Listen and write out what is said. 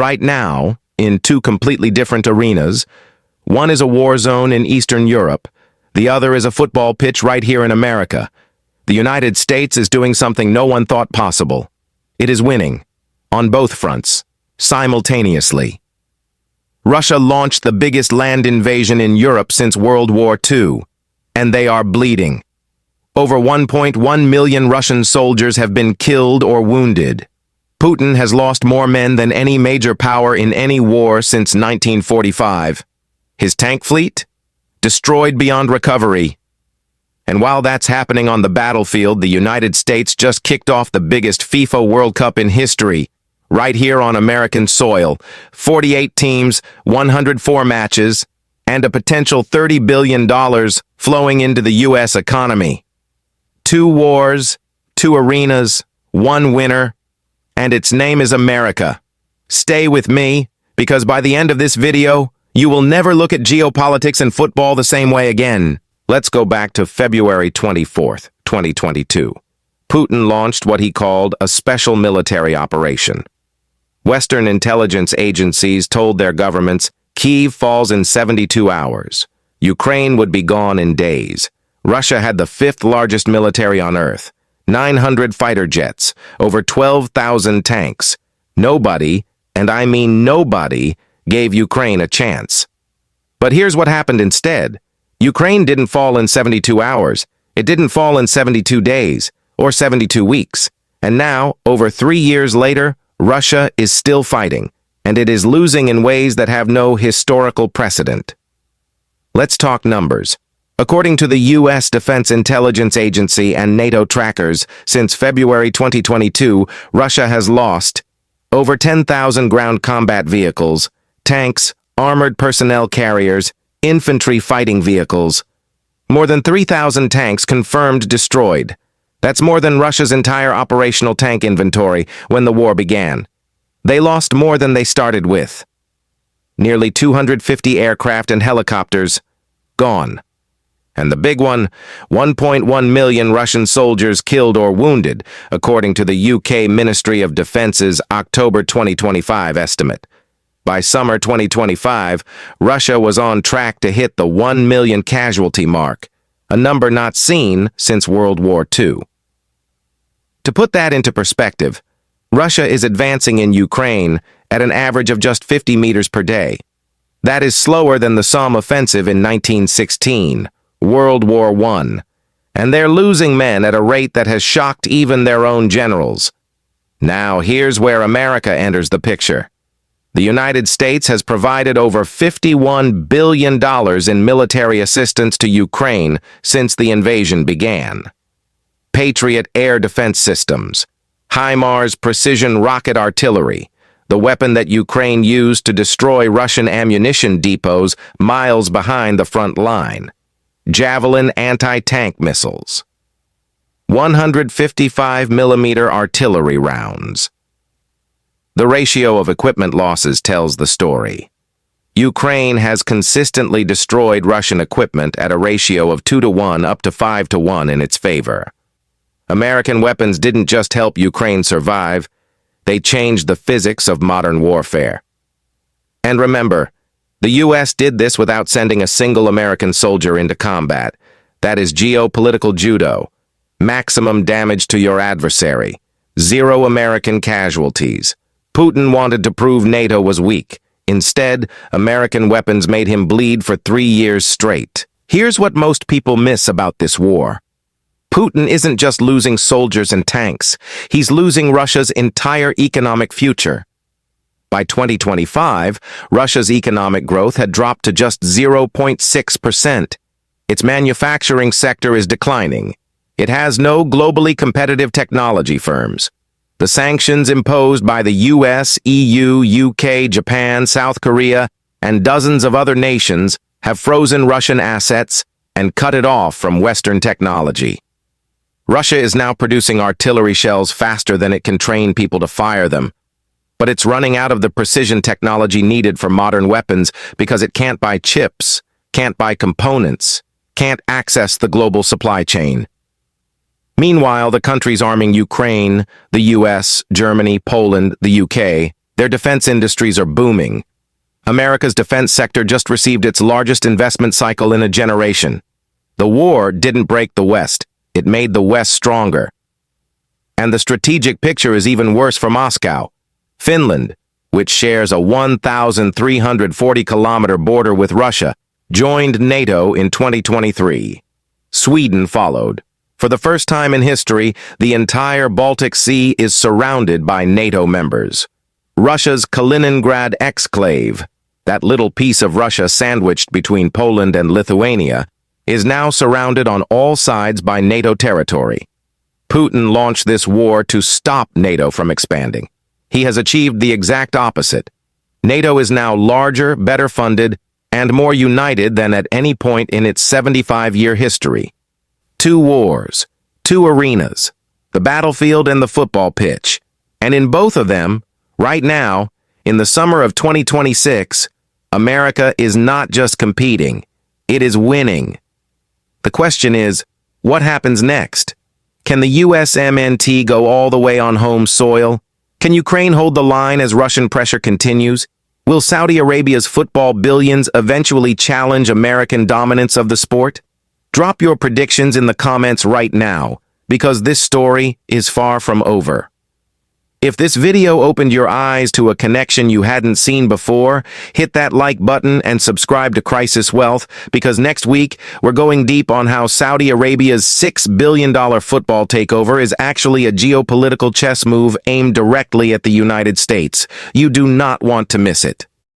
Right now, in two completely different arenas, one is a war zone in Eastern Europe, the other is a football pitch right here in America. The United States is doing something no one thought possible. It is winning, on both fronts, simultaneously. Russia launched the biggest land invasion in Europe since World War II, and they are bleeding. Over 1.1 million Russian soldiers have been killed or wounded. Putin has lost more men than any major power in any war since 1945. His tank fleet? Destroyed beyond recovery. And while that's happening on the battlefield, the United States just kicked off the biggest FIFA World Cup in history, right here on American soil. 48 teams, 104 matches, and a potential $30 billion flowing into the U.S. economy. 2 wars, 2 arenas, 1 winner, and its name is America. Stay with me, because by the end of this video, you will never look at geopolitics and football the same way again. Let's go back to February 24th, 2022. Putin launched what he called a special military operation. Western intelligence agencies told their governments Kyiv falls in 72 hours. Ukraine would be gone in days. Russia had the 5th largest military on Earth, 900 fighter jets, over 12,000 tanks. Nobody, and I mean nobody, gave Ukraine a chance. But here's what happened instead. Ukraine didn't fall in 72 hours. It didn't fall in 72 days, or 72 weeks. And now, over 3 years later, Russia is still fighting, and it is losing in ways that have no historical precedent. Let's talk numbers. According to the U.S. Defense Intelligence Agency and NATO trackers, since February 2022, Russia has lost over 10,000 ground combat vehicles, tanks, armored personnel carriers, infantry fighting vehicles. More than 3,000 tanks confirmed destroyed. That's more than Russia's entire operational tank inventory when the war began. They lost more than they started with. Nearly 250 aircraft and helicopters gone. And the big one, 1.1 million Russian soldiers killed or wounded, according to the UK Ministry of Defence's October 2025 estimate. By summer 2025, Russia was on track to hit the 1 million casualty mark, a number not seen since World War II. To put that into perspective, Russia is advancing in Ukraine at an average of just 50 meters per day. That is slower than the Somme offensive in 1916. World War I, and they're losing men at a rate that has shocked even their own generals. Now, here's where America enters the picture. The United States has provided over $51 billion in military assistance to Ukraine since the invasion began. Patriot air defense systems, HIMARS precision rocket artillery, the weapon that Ukraine used to destroy Russian ammunition depots miles behind the front line. Javelin anti-tank missiles, 155mm artillery rounds. The ratio of equipment losses tells the story. Ukraine has consistently destroyed Russian equipment at a ratio of 2-to-1 up to 5-to-1 in its favor. American weapons didn't just help Ukraine survive, they changed the physics of modern warfare. And remember, the U.S. did this without sending a single American soldier into combat. That is geopolitical judo. Maximum damage to your adversary. 0 American casualties. Putin wanted to prove NATO was weak. Instead, American weapons made him bleed for 3 years straight. Here's what most people miss about this war. Putin isn't just losing soldiers and tanks. He's losing Russia's entire economic future. By 2025, Russia's economic growth had dropped to just 0.6%. Its manufacturing sector is declining. It has no globally competitive technology firms. The sanctions imposed by the US, EU, UK, Japan, South Korea, and dozens of other nations have frozen Russian assets and cut it off from Western technology. Russia is now producing artillery shells faster than it can train people to fire them. But it's running out of the precision technology needed for modern weapons because it can't buy chips, can't buy components, can't access the global supply chain. Meanwhile, the countries arming Ukraine, the US, Germany, Poland, the UK, Their defense industries are booming. America's defense sector just received its largest investment cycle in a generation. The war didn't break the West. It made the West stronger. And the strategic picture is even worse for Moscow. Finland, which shares a 1,340-kilometer border with Russia, joined NATO in 2023. Sweden followed. For the first time in history, the entire Baltic Sea is surrounded by NATO members. Russia's Kaliningrad exclave, that little piece of Russia sandwiched between Poland and Lithuania, is now surrounded on all sides by NATO territory. Putin launched this war to stop NATO from expanding. He has achieved the exact opposite. NATO is now larger, better funded, and more united than at any point in its 75-year history. 2 wars, 2 arenas, the battlefield and the football pitch. And in both of them, right now, in the summer of 2026, America is not just competing, it is winning. The question is, what happens next? Can the USMNT go all the way on home soil? Can Ukraine hold the line as Russian pressure continues? Will Saudi Arabia's football billions eventually challenge American dominance of the sport? Drop your predictions in the comments right now, because this story is far from over. If this video opened your eyes to a connection you hadn't seen before, hit that like button and subscribe to Crisis Wealth, because next week we're going deep on how Saudi Arabia's $6 billion football takeover is actually a geopolitical chess move aimed directly at the United States. You do not want to miss it.